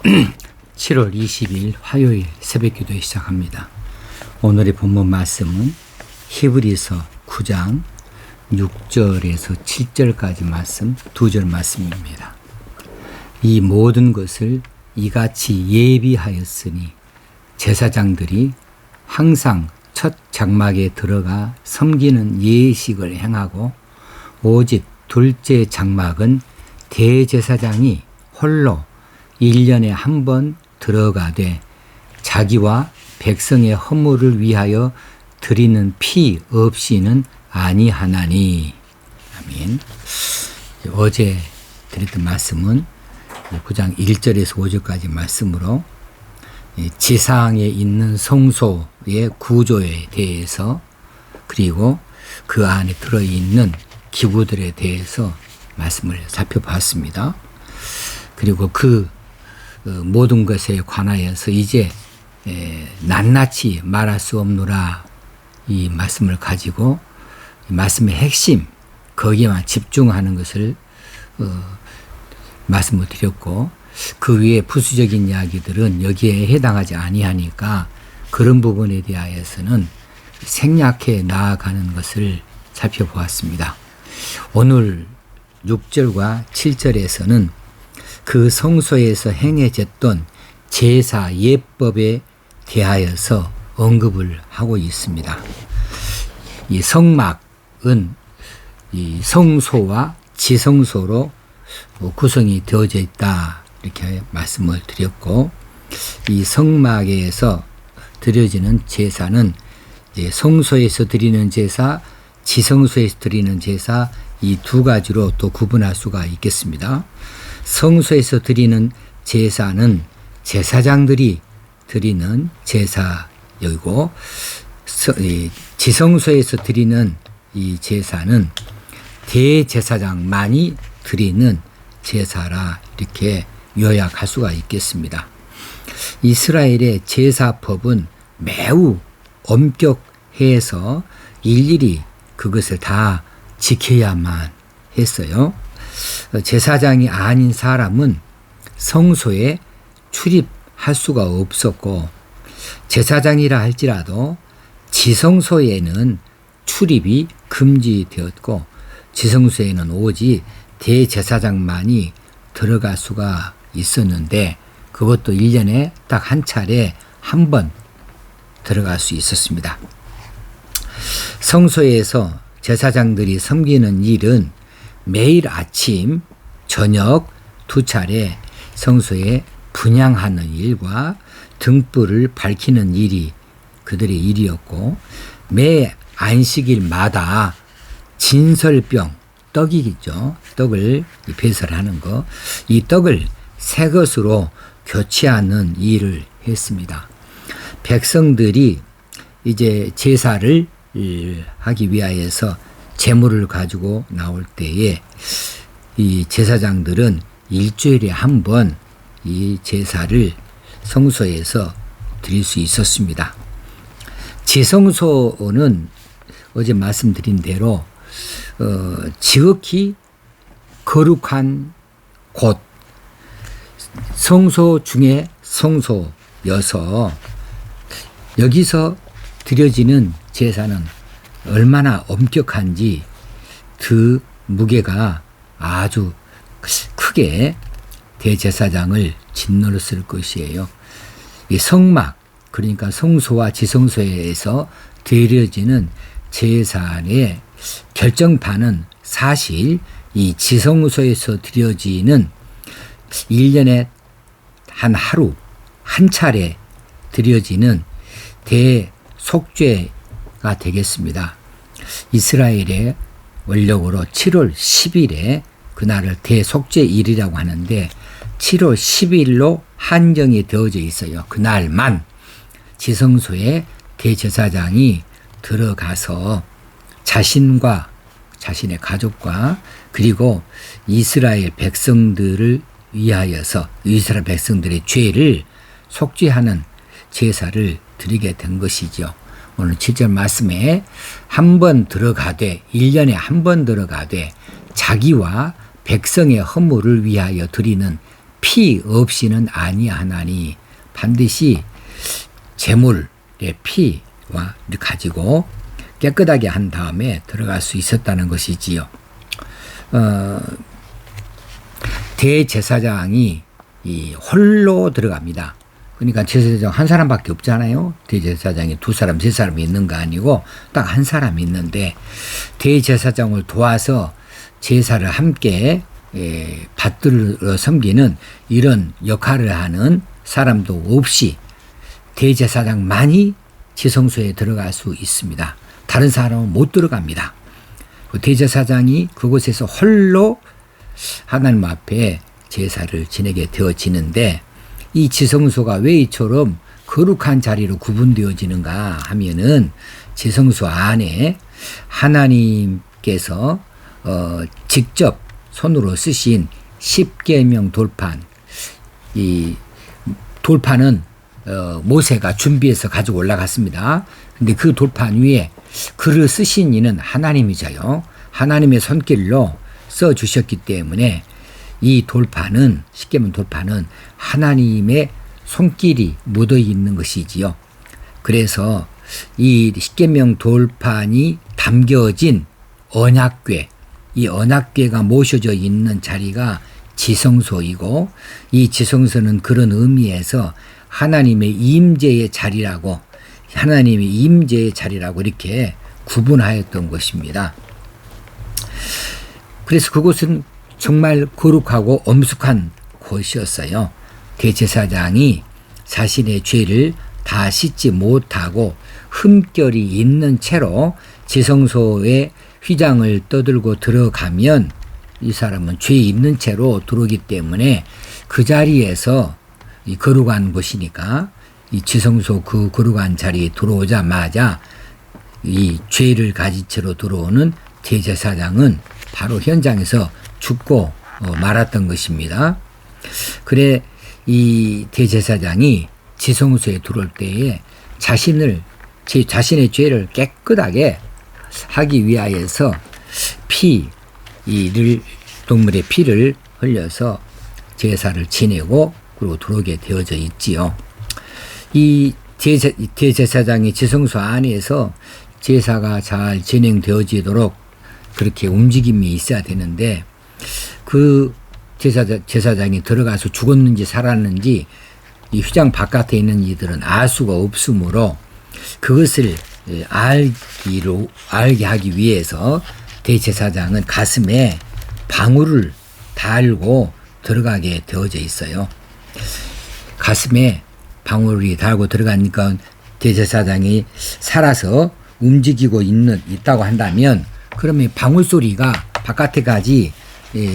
7월 20일 화요일 새벽기도 시작합니다. 오늘의 본문 말씀은 히브리서 9장 6절에서 7절까지 말씀, 2절 말씀입니다. 이 모든 것을 이같이 예비하였으니 제사장들이 항상 첫 장막에 들어가 섬기는 예식을 행하고 오직 둘째 장막은 대제사장이 홀로 1년에 한 번 들어가되 자기와 백성의 허물을 위하여 드리는 피 없이는 아니하나니. 아멘. 어제 드렸던 말씀은 9장 1절에서 5절까지 말씀으로 지상에 있는 성소의 구조에 대해서 그리고 그 안에 들어있는 기구들에 대해서 말씀을 살펴봤습니다. 그리고 그 모든 것에 관하여서 이제 낱낱이 말할 수 없노라 이 말씀을 가지고 말씀의 핵심 거기에만 집중하는 것을 말씀을 드렸고, 그 위에 부수적인 이야기들은 여기에 해당하지 아니하니까 그런 부분에 대하여서는 생략해 나아가는 것을 살펴보았습니다. 오늘 6절과 7절에서는 그 성소에서 행해졌던 제사 예법에 대하여서 언급을 하고 있습니다. 이 성막은 이 성소와 지성소로 구성이 되어져 있다 이렇게 말씀을 드렸고, 이 성막에서 드려지는 제사는 성소에서 드리는 제사, 지성소에서 드리는 제사 이 두 가지로 또 구분할 수가 있겠습니다. 성소에서 드리는 제사는 제사장들이 드리는 제사이고, 지성소에서 드리는 이 제사는 대제사장만이 드리는 제사라 이렇게 요약할 수가 있겠습니다. 이스라엘의 제사법은 매우 엄격해서 일일이 그것을 다 지켜야만 했어요. 제사장이 아닌 사람은 성소에 출입할 수가 없었고, 제사장이라 할지라도 지성소에는 출입이 금지되었고, 지성소에는 오직 대제사장만이 들어갈 수가 있었는데 그것도 1년에 딱 한 차례 한 번 들어갈 수 있었습니다. 성소에서 제사장들이 섬기는 일은 매일 아침, 저녁 두 차례 성소에 분향하는 일과 등불을 밝히는 일이 그들의 일이었고, 매 안식일마다 진설병, 떡이겠죠. 떡을 배설하는 거, 이 떡을 새 것으로 교체하는 일을 했습니다. 백성들이 이제 제사를 하기 위하여서 제물을 가지고 나올 때에 이 제사장들은 일주일에 한 번 이 제사를 성소에서 드릴 수 있었습니다. 지성소는 어제 말씀드린 대로 지극히 거룩한 곳, 성소 중에 성소여서 여기서 드려지는 제사는 얼마나 엄격한지 그 무게가 아주 크게 대제사장을 짓눌렀을 것이에요. 이 성막, 그러니까 성소와 지성소에서 드려지는 제사의 결정판은 사실 이 지성소에서 드려지는 1년에 한 하루, 한 차례 드려지는 대속죄가 되겠습니다. 이스라엘의 원력으로 7월 10일에 그날을 대속죄일이라고 하는데 7월 10일로 한정이 되어져 있어요. 그날만 지성소에 대제사장이 들어가서 자신과 자신의 가족과 그리고 이스라엘 백성들을 위하여서 이스라엘 백성들의 죄를 속죄하는 제사를 드리게 된 것이죠. 오늘 7절 말씀에 한 번 들어가되 1년에 한 번 들어가되 자기와 백성의 허물을 위하여 드리는 피 없이는 아니하나니 반드시 제물의 피와 가지고 깨끗하게 한 다음에 들어갈 수 있었다는 것이지요. 대제사장이 홀로 들어갑니다. 그러니까 제사장 한 사람밖에 없잖아요. 대제사장이 두 사람, 세 사람이 있는 거 아니고 딱 한 사람이 있는데 대제사장을 도와서 제사를 함께 받들어 섬기는 이런 역할을 하는 사람도 없이 대제사장만이 지성소에 들어갈 수 있습니다. 다른 사람은 못 들어갑니다. 대제사장이 그곳에서 홀로 하나님 앞에 제사를 지내게 되어지는데 이 지성소가 왜 이처럼 거룩한 자리로 구분되어지는가 하면은 지성소 안에 하나님께서 직접 손으로 쓰신 십계명 돌판, 이 돌판은 모세가 준비해서 가지고 올라갔습니다. 근데 그 돌판 위에 글을 쓰신 이는 하나님이자요. 하나님의 손길로 써주셨기 때문에 이 돌판은, 십계명 돌판은 하나님의 손길이 묻어 있는 것이지요. 그래서 이 십계명 돌판이 담겨진 언약궤, 이 언약궤가 모셔져 있는 자리가 지성소이고, 이 지성소는 그런 의미에서 하나님의 임재의 자리라고, 하나님의 임재의 자리라고 이렇게 구분하였던 것입니다. 그래서 그곳은 정말 거룩하고 엄숙한 곳이었어요. 대제사장이 자신의 죄를 다 씻지 못하고 흠결이 있는 채로 지성소에 휘장을 떠들고 들어가면 이 사람은 죄 있는 채로 들어오기 때문에 그 자리에서 이 거룩한 곳이니까 이 지성소 그 거룩한 자리에 들어오자마자 이 죄를 가진 채로 들어오는 대제사장은 바로 현장에서 죽고 말았던 것입니다. 그래 이 대제사장이 지성소에 들어올 때에 자신의 죄를 깨끗하게 하기 위하여서 동물의 피를 흘려서 제사를 지내고 그리고 들어오게 되어져 있지요. 이 대제사장이 지성소 안에서 제사가 잘 진행되어지도록 그렇게 움직임이 있어야 되는데 그 제사장이 들어가서 죽었는지 살았는지 이 휘장 바깥에 있는 이들은 알 수가 없으므로 그것을 알게 하기 위해서 대제사장은 가슴에 방울을 달고 들어가게 되어져 있어요. 가슴에 방울이 달고 들어가니까 대제사장이 살아서 움직이고 있다고 한다면 그러면 방울 소리가 바깥에까지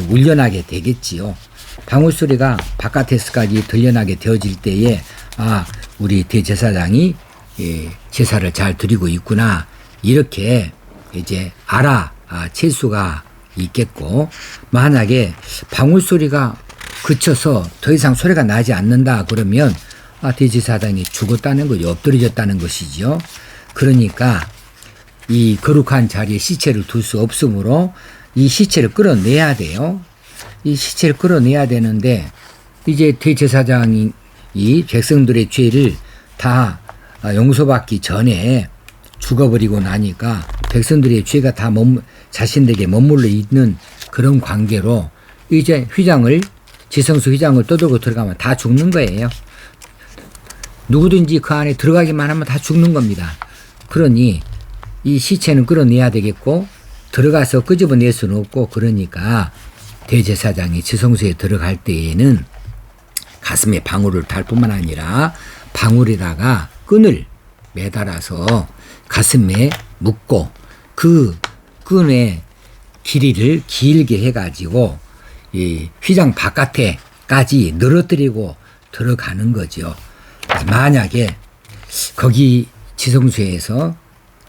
울려나게 되겠지요. 방울 소리가 바깥에서까지 들려나게 되어질 때에 우리 대제사장이 제사를 잘 드리고 있구나 이렇게 이제 알아챌 수가 있겠고, 만약에 방울 소리가 그쳐서 더 이상 소리가 나지 않는다 그러면 대제사장이 죽었다는 거죠. 엎드려졌다는 것이죠. 그러니까 이 거룩한 자리에 시체를 둘 수 없으므로 이 시체를 끌어내야 돼요. 이 시체를 끌어내야 되는데 이제 대제사장이 이 백성들의 죄를 다 용서받기 전에 죽어버리고 나니까 백성들의 죄가 다 자신들에게 머물러 있는 그런 관계로 이제 지성소 휘장을 떠들고 들어가면 다 죽는 거예요. 누구든지 그 안에 들어가기만 하면 다 죽는 겁니다. 그러니 이 시체는 끌어내야 되겠고 들어가서 끄집어낼 수는 없고, 그러니까 대제사장이 지성소에 들어갈 때에는 가슴에 방울을 달 뿐만 아니라 방울에다가 끈을 매달아서 가슴에 묶고 그 끈의 길이를 길게 해가지고 이 휘장 바깥에까지 늘어뜨리고 들어가는 거죠. 만약에 거기 지성소에서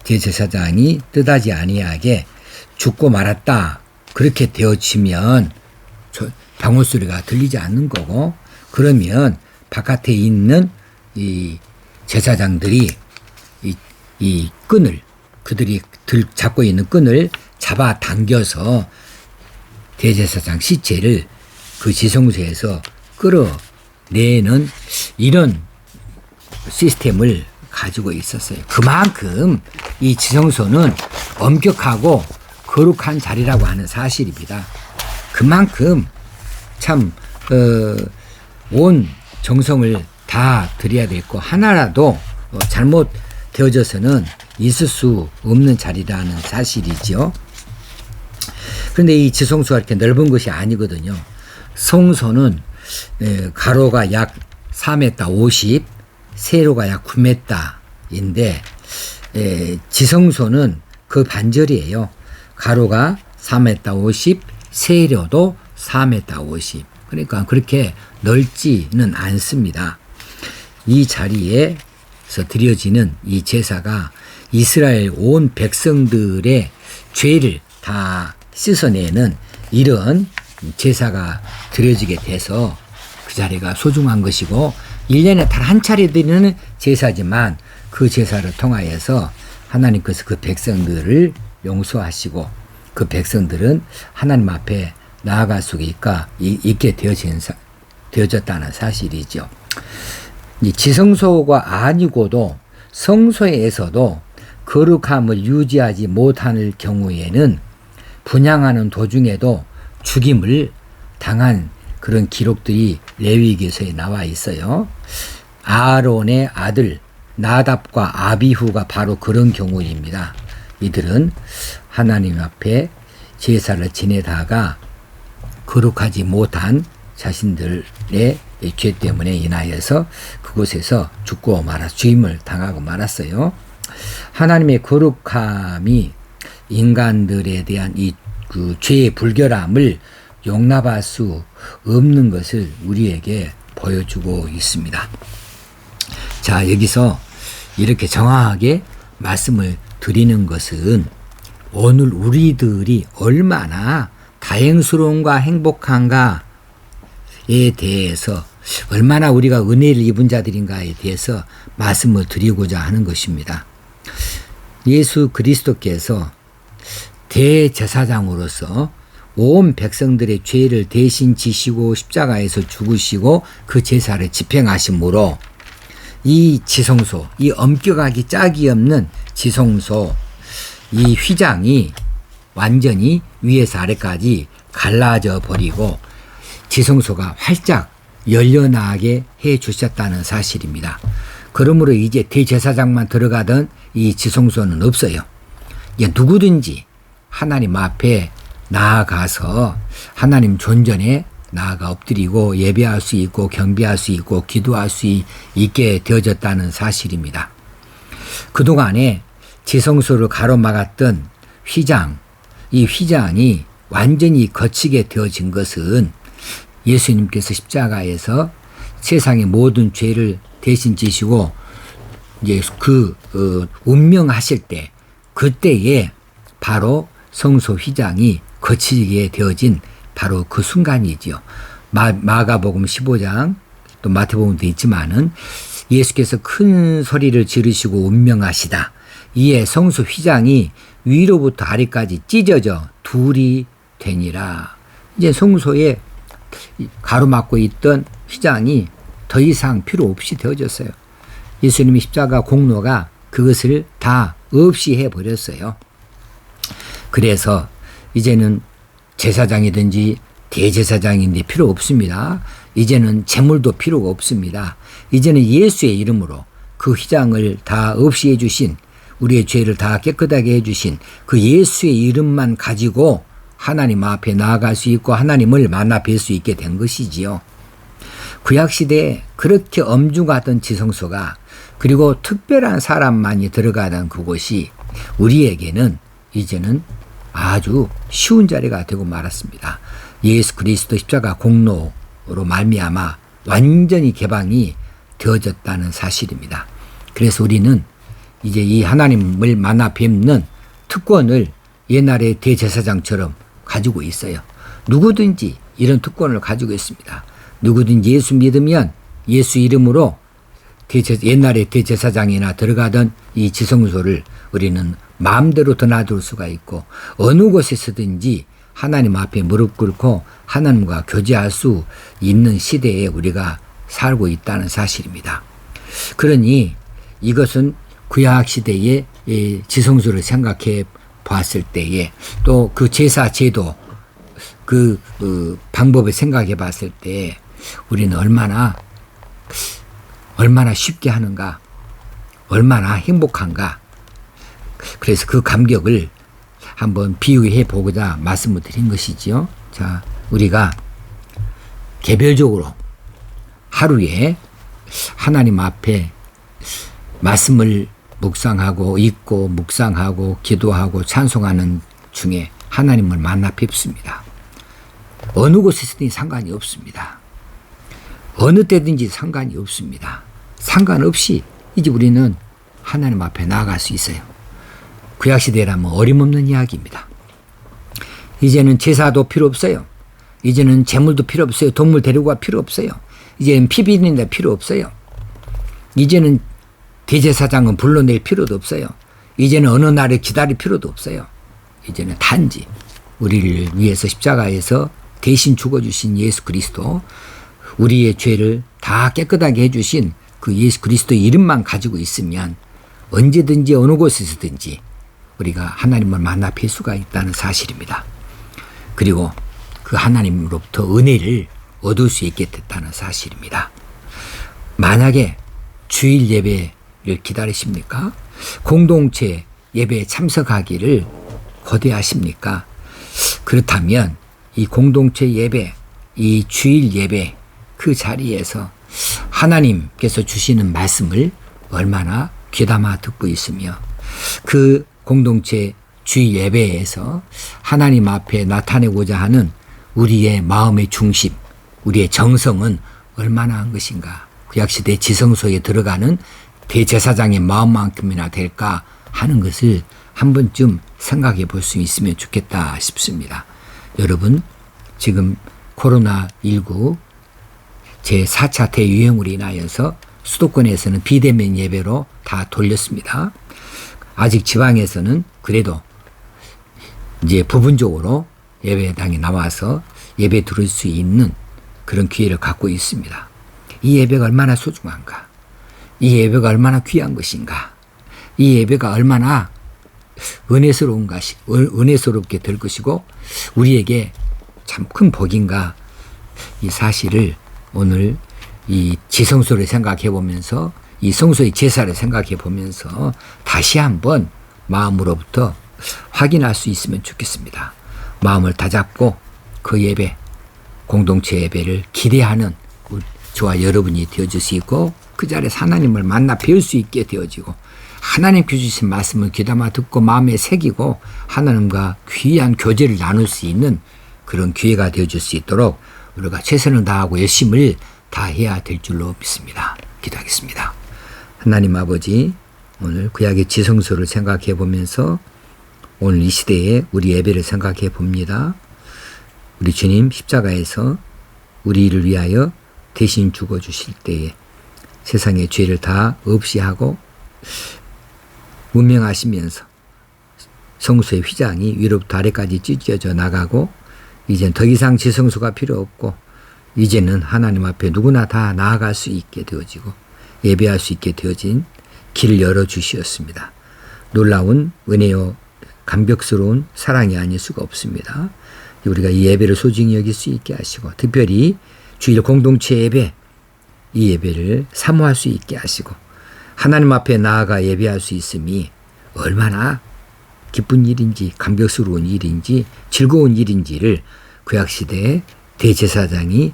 대제사장이 뜻하지 아니하게 죽고 말았다 그렇게 되어지면 방울 소리가 들리지 않는 거고, 그러면 바깥에 있는 이 제사장들이 이 끈을 그들이 잡고 있는 끈을 잡아 당겨서 대제사장 시체를 그 지성소에서 끌어내는 이런 시스템을 가지고 있었어요. 그만큼 이 지성소는 엄격하고 거룩한 자리라고 하는 사실입니다. 그만큼 참 온 정성을 다 드려야 되고 하나라도 잘못 되어져서는 있을 수 없는 자리라는 사실이죠. 그런데 이 지성소가 이렇게 넓은 것이 아니거든요. 성소는 가로가 약 4m 50, 세로가 약 9m인데 지성소는 그 반절이에요. 가로가 4m 50, 세로도 4m 50. 그러니까 그렇게 넓지는 않습니다. 이 자리에서 드려지는 이 제사가 이스라엘 온 백성들의 죄를 다 씻어내는 이런 제사가 드려지게 돼서 그 자리가 소중한 것이고 1년에 단 한 차례 드리는 제사지만 그 제사를 통하여서 하나님께서 그 백성들을 용서하시고 그 백성들은 하나님 앞에 나아갈 수 있게 되어졌다는 사실이죠. 이 지성소가 아니고도 성소에서도 거룩함을 유지하지 못할 경우에는 분향하는 도중에도 죽임을 당한 그런 기록들이 레위기서에 나와 있어요. 아론의 아들 나답과 아비후가 바로 그런 경우입니다. 이들은 하나님 앞에 제사를 지내다가 거룩하지 못한 자신들의 죄 때문에 인하여서 그곳에서 죽임을 당하고 말았어요. 하나님의 거룩함이 인간들에 대한 그 죄의 불결함을 용납할 수 없는 것을 우리에게 보여주고 있습니다. 자, 여기서 이렇게 정확하게 말씀을 드리는 것은 오늘 우리들이 얼마나 다행스러운가 행복한가에 대해서 얼마나 우리가 은혜를 입은 자들인가에 대해서 말씀을 드리고자 하는 것입니다. 예수 그리스도께서 대제사장으로서 온 백성들의 죄를 대신 지시고 십자가에서 죽으시고 그 제사를 집행하심으로 이 지성소, 이 엄격하기 짝이 없는 지성소, 이 휘장이 완전히 위에서 아래까지 갈라져 버리고 지성소가 활짝 열려나게 해 주셨다는 사실입니다. 그러므로 이제 대제사장만 들어가던 이 지성소는 없어요. 이제 누구든지 하나님 앞에 나아가서 하나님 존전에 나아가 엎드리고 예배할 수 있고 경배할 수 있고 기도할 수 있게 되어졌다는 사실입니다. 그동안에 지성소를 가로막았던 휘장, 이 휘장이 완전히 거치게 되어진 것은 예수님께서 십자가에서 세상의 모든 죄를 대신 지시고 이제 운명하실 때 그때에 바로 성소 휘장이 거치게 되어진 바로 그 순간이지요. 마가복음 15장 또 마태복음도 있지만은 예수께서 큰 소리를 지르시고 운명하시다. 이에 성소 휘장이 위로부터 아래까지 찢어져 둘이 되니라. 이제 성소에 가로막고 있던 휘장이 더 이상 필요 없이 되어졌어요. 예수님의 십자가 공로가 그것을 다 없이 해버렸어요. 그래서 이제는 제사장이든지 대제사장인데 필요 없습니다. 이제는 제물도 필요가 없습니다. 이제는 예수의 이름으로 그 휘장을 다 없이 해주신 우리의 죄를 다 깨끗하게 해주신 그 예수의 이름만 가지고 하나님 앞에 나아갈 수 있고 하나님을 만나 뵐 수 있게 된 것이지요. 구약시대에 그렇게 엄중하던 지성소가 그리고 특별한 사람만이 들어가던 그곳이 우리에게는 이제는 아주 쉬운 자리가 되고 말았습니다. 예수 그리스도 십자가 공로로 말미암아 완전히 개방이 되어졌다는 사실입니다. 그래서 우리는 이제 이 하나님을 만나 뵙는 특권을 옛날의 대제사장처럼 가지고 있어요. 누구든지 이런 특권을 가지고 있습니다. 누구든지 예수 믿으면 예수 이름으로 옛날에 대제사장이나 들어가던 이 지성소를 우리는 마음대로 드나들 수가 있고 어느 곳에서든지 하나님 앞에 무릎 꿇고 하나님과 교제할 수 있는 시대에 우리가 살고 있다는 사실입니다. 그러니 이것은 구약 시대의 지성소를 생각해 봤을 때에 또 그 제사 제도 그 방법을 생각해 봤을 때 우리는 얼마나 쉽게 하는가, 얼마나 행복한가. 그래서 그 감격을 한번 비유해 보고자 말씀을 드린 것이지요. 자, 우리가 개별적으로 하루에 하나님 앞에 말씀을 묵상하고 읽고 묵상하고 기도하고 찬송하는 중에 하나님을 만나 뵙습니다. 어느 곳에서든 상관이 없습니다. 어느 때든지 상관이 없습니다. 상관없이 이제 우리는 하나님 앞에 나아갈 수 있어요. 구약시대라면 어림없는 이야기입니다. 이제는 제사도 필요 없어요. 이제는 제물도 필요 없어요. 동물 데리고 갈 필요 없어요. 이제는 피 비린다 필요 없어요. 이제는 대제사장은 불러낼 필요도 없어요. 이제는 어느 날을 기다릴 필요도 없어요. 이제는 단지 우리를 위해서 십자가에서 대신 죽어주신 예수 그리스도, 우리의 죄를 다 깨끗하게 해주신 그 예수 그리스도의 이름만 가지고 있으면 언제든지 어느 곳에서든지 우리가 하나님을 만나 뵐 수가 있다는 사실입니다. 그리고 그 하나님으로부터 은혜를 얻을 수 있게 됐다는 사실입니다. 만약에 주일 예배를 기다리십니까? 공동체 예배에 참석하기를 거대하십니까? 그렇다면 이 공동체 예배, 이 주일 예배 그 자리에서 하나님께서 주시는 말씀을 얼마나 귀담아 듣고 있으며 그 공동체 주일 예배에서 하나님 앞에 나타내고자 하는 우리의 마음의 중심, 우리의 정성은 얼마나 한 것인가. 구약시대 지성소에 들어가는 대제사장의 마음만큼이나 될까 하는 것을 한 번쯤 생각해 볼 수 있으면 좋겠다 싶습니다. 여러분, 지금 코로나19 제4차 대유행으로 인하여서 수도권에서는 비대면 예배로 다 돌렸습니다. 아직 지방에서는 그래도 이제 부분적으로 예배당에 나와서 예배 드릴 수 있는 그런 기회를 갖고 있습니다. 이 예배가 얼마나 소중한가? 이 예배가 얼마나 귀한 것인가? 이 예배가 얼마나 은혜스럽게 될 것이고 우리에게 참 큰 복인가? 이 사실을 오늘 이 지성소를 생각해 보면서 이 성소의 제사를 생각해 보면서 다시 한번 마음으로부터 확인할 수 있으면 좋겠습니다. 마음을 다잡고 그 예배, 공동체 예배를 기대하는 저와 여러분이 되어주시고 그 자리에서 하나님을 만나 배울 수 있게 되어지고 하나님께 주신 말씀을 귀담아 듣고 마음에 새기고 하나님과 귀한 교제를 나눌 수 있는 그런 기회가 되어줄 수 있도록 우리가 최선을 다하고 열심을 다해야 될 줄로 믿습니다. 기도하겠습니다. 하나님 아버지, 오늘 구약의 지성소를 생각해 보면서 오늘 이 시대에 우리 예배를 생각해 봅니다. 우리 주님 십자가에서 우리를 위하여 대신 죽어주실 때에 세상의 죄를 다 없이 하고 문명하시면서 성소의 휘장이 위로부터 아래까지 찢어져 나가고 이젠 더 이상 지성소가 필요 없고 이제는 하나님 앞에 누구나 다 나아갈 수 있게 되어지고 예배할 수 있게 되어진 길을 열어주시었습니다. 놀라운 은혜요 감격스러운 사랑이 아닐 수가 없습니다. 우리가 이 예배를 소중히 여길 수 있게 하시고 특별히 주일 공동체 예배, 이 예배를 사모할 수 있게 하시고 하나님 앞에 나아가 예배할 수 있음이 얼마나 기쁜 일인지 감격스러운 일인지 즐거운 일인지를 구약시대의 대제사장이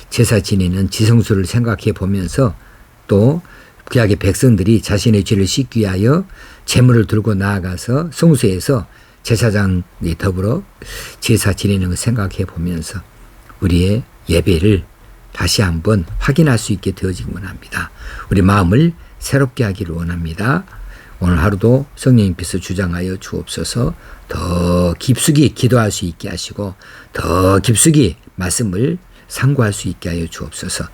제사 지내는 지성소를 생각해 보면서 또 구약의 백성들이 자신의 죄를 씻기 위하여 제물을 들고 나아가서 성소에서 제사장이 더불어 제사 지내는 걸 생각해 보면서 우리의 예배를 다시 한번 확인할 수 있게 되어지기 원합니다. 우리 마음을 새롭게 하기를 원합니다. 오늘 하루도 성령님께서 주장하여 주옵소서. 더 깊숙이 기도할 수 있게 하시고 더 깊숙이 말씀을 상고할 수 있게 하여 주옵소서.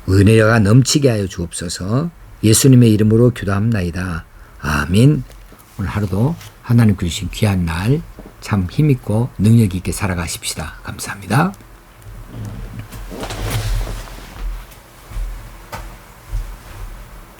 은혜가 넘치게 하여 주옵소서. 예수님의 이름으로 기도합나이다. 아멘. 오늘 하루도 하나님 주신 귀한 날 참 힘있고 능력 있게 살아가십시다. 감사합니다.